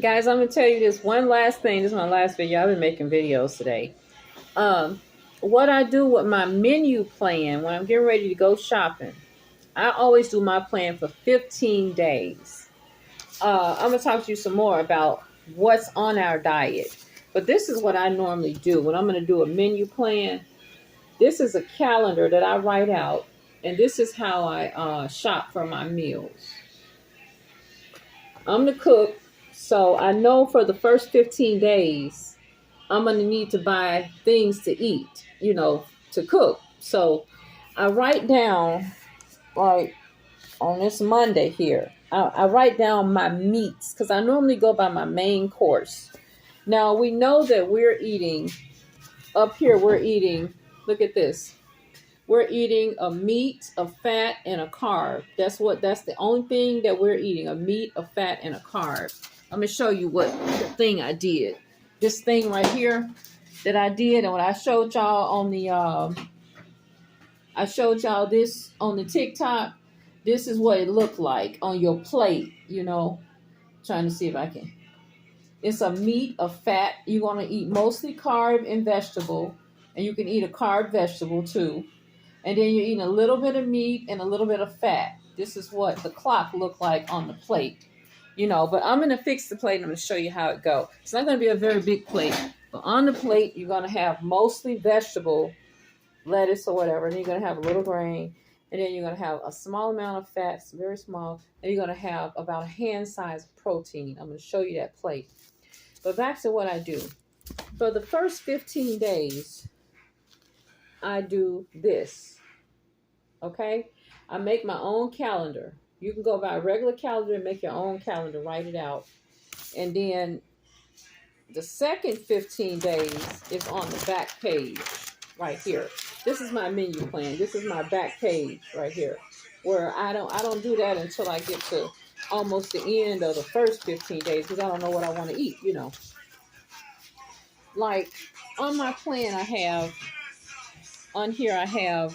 Guys, I'm gonna tell you this one last thing. This is my last video. I've been making videos today. Um, what I do with my menu plan when I'm getting ready to go shopping, I always do my plan for 15 days. I'm gonna talk to you some more about what's on our diet. But this is what I normally do when I'm gonna do a menu plan. This is a calendar that I write out, and this is how I shop for my meals. I'm the cook, so I know for the first 15 days, I'm going to need to buy things to eat, to cook. So I write down, like on this Monday here, I write down my meats because I normally go by my main course. Now we know that we're eating, up here, look at this. We're eating a meat, a fat, and a carb. That's the only thing that we're eating, a meat, a fat, and a carb. I'm going to show you what the thing I did. This thing right here that I did, and when I showed y'all on the, I showed y'all this on the TikTok. This is what it looked like on your plate, Trying to see if I can. It's a meat, a fat. You're going to eat mostly carb and vegetable, and you can eat a carb vegetable too. And then you're eating a little bit of meat and a little bit of fat. This is what the clock looked like on the plate. But I'm going to fix the plate and I'm going to show you how it goes. It's not going to be a very big plate. But on the plate, you're going to have mostly vegetable, lettuce or whatever. And you're going to have a little grain. And then you're going to have a small amount of fats, very small. And you're going to have about a hand-sized protein. I'm going to show you that plate. But back to what I do. For the first 15 days, I do this. Okay? I make my own calendar. You can go by a regular calendar and make your own calendar, write it out. And then the second 15 days is on the back page right here. This is my menu plan. This is my back page right here, where I don't do that until I get to almost the end of the first 15 days because I don't know what I want to eat, Like on my plan on here I have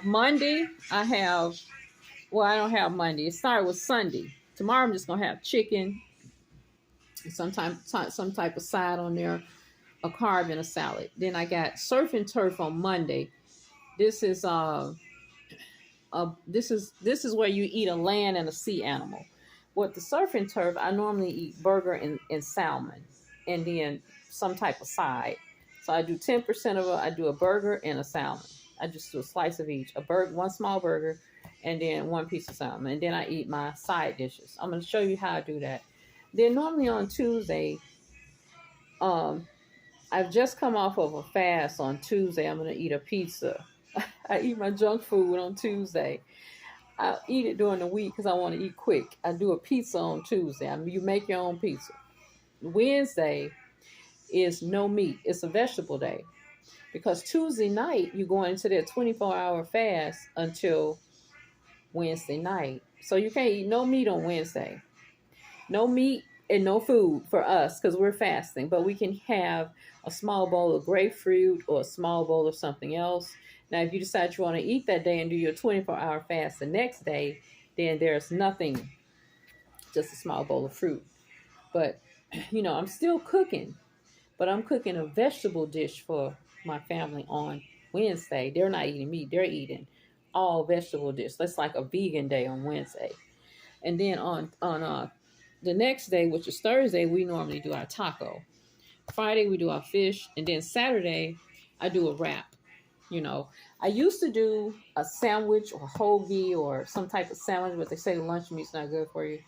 Monday. I don't have Monday. It started with Sunday. Tomorrow I'm just going to have chicken, some type of side on there, a carb and a salad. Then I got surf and turf on Monday. This is this is where you eat a land and a sea animal. With the surf and turf, I normally eat burger and salmon and then some type of side. So I do 10% of it. I do a burger and a salmon. I just do a slice of each. One small burger, and then one piece of salmon. And then I eat my side dishes. I'm going to show you how I do that. Then normally on Tuesday, I've just come off of a fast on Tuesday. I'm going to eat a pizza. I eat my junk food on Tuesday. I eat it during the week because I want to eat quick. I do a pizza on Tuesday. You make your own pizza. Wednesday is no meat. It's a vegetable day. Because Tuesday night, you go into that 24-hour fast until Wednesday night. So you can't eat no meat on Wednesday. No meat and no food for us because we're fasting. But we can have a small bowl of grapefruit or a small bowl of something else. Now, if you decide you want to eat that day and do your 24-hour fast the next day, then there's nothing, just a small bowl of fruit. But, I'm still cooking. But I'm cooking a vegetable dish for my family on Wednesday. They're not eating meat. They're eating all vegetable dish. That's like a vegan day on Wednesday. And then on the next day, which is Thursday, we normally do our taco. Friday, we do our fish. And then Saturday, I do a wrap. I used to do a sandwich or hoagie or some type of sandwich, but they say lunch meat's not good for you.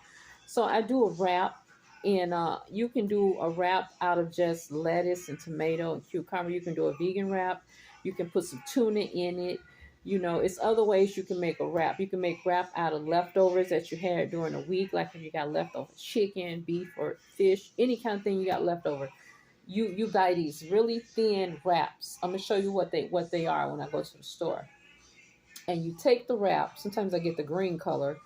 So I do a wrap. And you can do a wrap out of just lettuce and tomato and cucumber. You can do a vegan wrap. You can put some tuna in it. It's other ways you can make a wrap. You can make wrap out of leftovers that you had during the week, like if you got leftover chicken, beef, or fish, any kind of thing you got left over. You buy these really thin wraps. I'm gonna show you what they are when I go to the store. And you take the wrap. Sometimes I get the green color.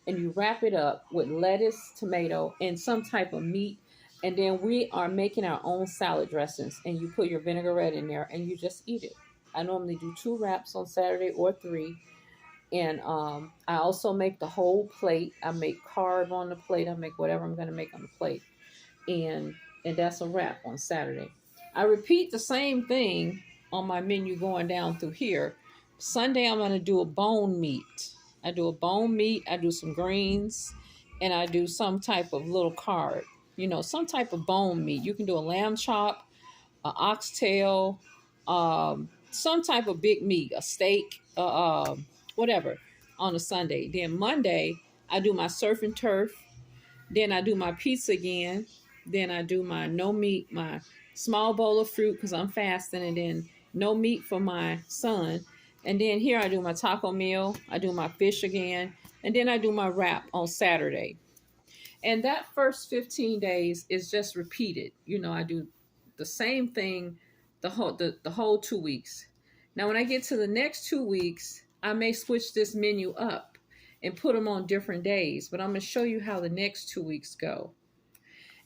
And you wrap it up with lettuce, tomato, and some type of meat. And then we are making our own salad dressings. And you put your vinaigrette in there and you just eat it. I normally do 2 wraps on Saturday or 3. And I also make the whole plate. I make carb on the plate. I make whatever I'm going to make on the plate. And that's a wrap on Saturday. I repeat the same thing on my menu going down through here. Sunday, I'm going to do a bone meat. I do a bone meat. I do some greens. And I do some type of little carb. You know, some type of bone meat. You can do a lamb chop, an oxtail, some type of big meat, a steak, whatever, on a Sunday. Then Monday, I do my surf and turf. Then I do my pizza again. Then I do my no meat, my small bowl of fruit because I'm fasting, and then no meat for my son. And then here I do my taco meal. I do my fish again. And then I do my wrap on Saturday. And that first 15 days is just repeated. You know, I do the same thing the whole 2 weeks. Now, when I get to the next 2 weeks, I may switch this menu up and put them on different days. But I'm going to show you how the next 2 weeks go.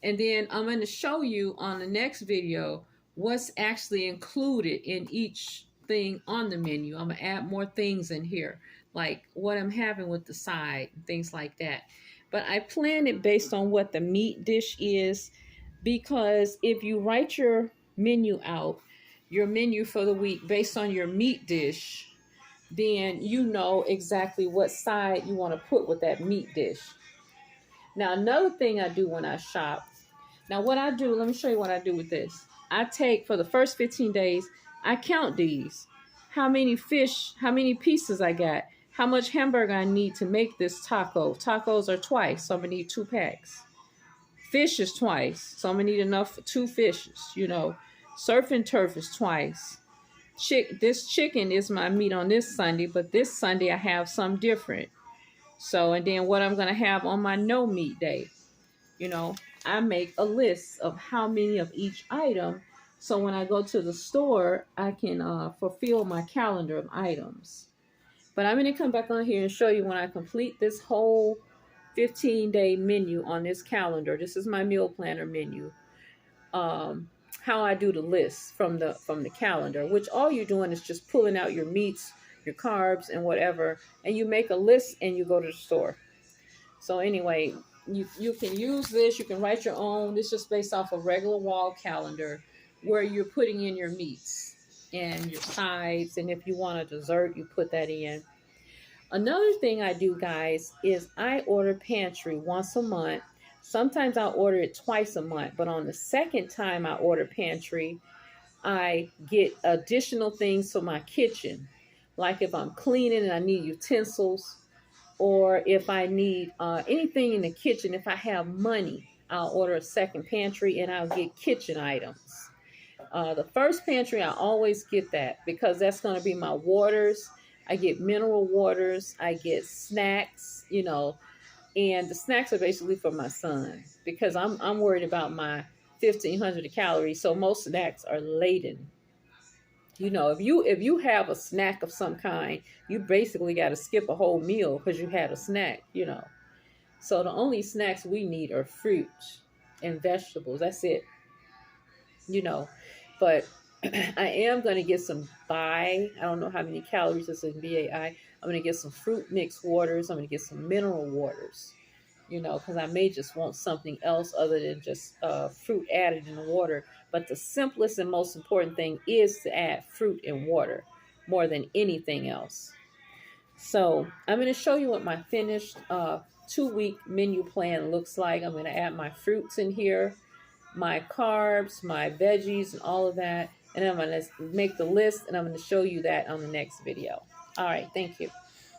And then I'm going to show you on the next video what's actually included in each thing on the menu. I'm going to add more things in here, like what I'm having with the side, things like that. But I plan it based on what the meat dish is, because if you write your menu out, your menu for the week based on your meat dish, then you know exactly what side you want to put with that meat dish. Now, another thing I do when I shop, now what I do, let me show you what I do with this. I take, for the first 15 days, I count these. How many fish, how many pieces I got, how much hamburger I need to make this taco. Tacos are twice, so I'm going to need 2 packs. Fish is twice, so I'm going to need enough for 2 fishes, you know. Surf and turf is twice. This chicken is my meat on this Sunday, but this Sunday I have some different. So, and then what I'm going to have on my no meat day, you know, I make a list of how many of each item. So when I go to the store, I can fulfill my calendar of items. But I'm going to come back on here and show you when I complete this whole 15-day menu on this calendar. This is my meal planner menu. How I do the list from the calendar, which all you're doing is just pulling out your meats, your carbs, and whatever, and you make a list and you go to the store. So anyway, you can use this. You can write your own. This is just based off a regular wall calendar where you're putting in your meats and your sides, and if you want a dessert, you put that in. Another thing I do, guys, is I order pantry once a month. Sometimes I'll order it twice a month, but on the second time I order pantry, I get additional things for my kitchen. Like if I'm cleaning and I need utensils, or if I need anything in the kitchen, if I have money, I'll order a second pantry and I'll get kitchen items. The first pantry, I always get that because that's going to be my waters. I get mineral waters. I get snacks, you know, and the snacks are basically for my son because I'm worried about my 1,500 calories. So most snacks are laden. You know, if you have a snack of some kind, you basically got to skip a whole meal because you had a snack, you know. So the only snacks we need are fruit and vegetables. That's it, you know. But I am going to get some I don't know how many calories is in BAI. I'm going to get some fruit mixed waters. I'm going to get some mineral waters, you know, because I may just want something else other than just fruit added in the water. But the simplest and most important thing is to add fruit and water more than anything else. So I'm going to show you what my finished 2-week menu plan looks like. I'm going to add my fruits in here, my carbs, my veggies, and all of that. And I'm going to make the list, and I'm going to show you that on the next video. All right, thank you.